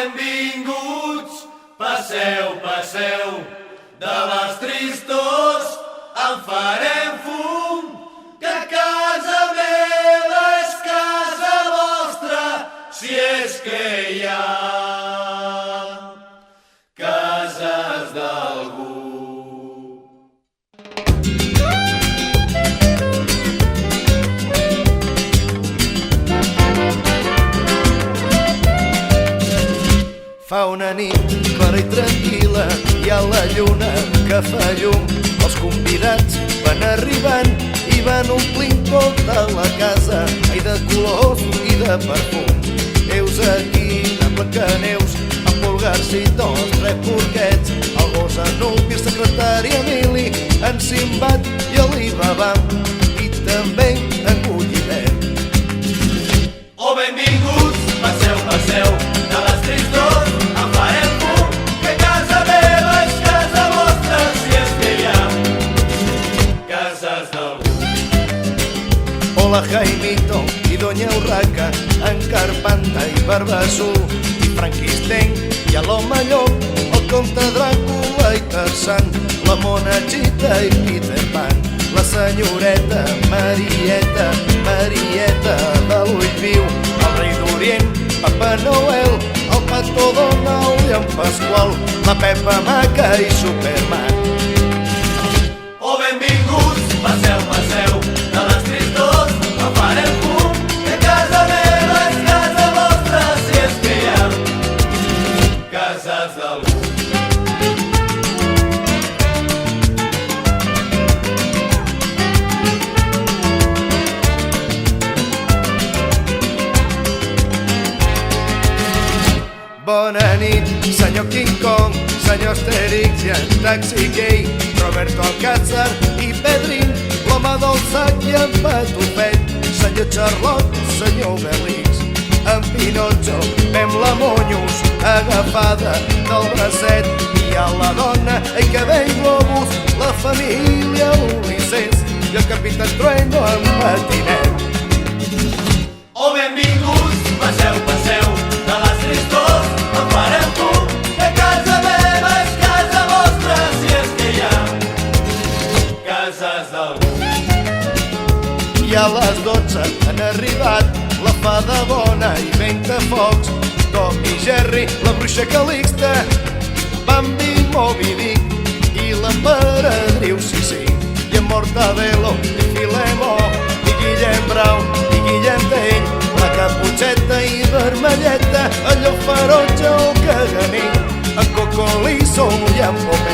benvinguts, passeu, passeu, de les tristors en farem fum, que casa meva és casa vostra, si és que hi ha cases d'algú. Fa una nit clara i tranquil·la, hi ha la lluna que fa llum. Els convidats van arribant i van omplint tota la casa, ai, de colors i de perfum. Heus aquí de Blancaneus, amb Pulgars i tots, tres porquets, el gos Anupi, el secretari Emili, en Simbat i Alibaba, i també en Gulliver. Oh, benvinguts, passeu, passeu, de les tristors en farem fum, que casa meva és casa vostra, si és que hi ha cases d'algú. Hola Jaimito i Doña Urraca, en Carpanta i Barbassó, i Franquistenc i a l'Home Llop, el comte Dràcula i Tarzan, la Monachita i Peter Pan, la senyoreta Marieta, Marieta de l'Ull Viu, el rei d'Orient, Papa Noel, el Pato Donald i en Pasqual, la Pepa Maca i Superman. Oh, benvinguts, passeu, passeu, de les tristors en farem fum, que casa meva és casa vostra, si és que hi ha cases d'algú. Bona nit, senyor King Kong, senyor Asterix i en Taxi Gay, Roberto Alcázar i Pedrín, l'home del sac i en Patufet, senyor Charlot, senyor Obelix, en Pinotxo, fem la Monyos, agafada del bracet, i a la dona, ai que ben globus, la família Ulisses, i el capità Trueno en patinet. Oh, benvinguts, passeu, passeu, de les tristors en farem fum, que casa meva és casa vostra, si és que hi ha cases d'algú. I a les 12 han arribat la fada bona i Ventafocs, Tom i Jerry, la bruixa Calixta, Bambi, Moby Dick i l'emperadriu Sissi, i en Mortadelo i Filemó, i Guillem Brown i Guillem Tell, la Caputxeta i Vermelleta, el Llop Ferotge o el Caganer, en Cocolizo i en Popet.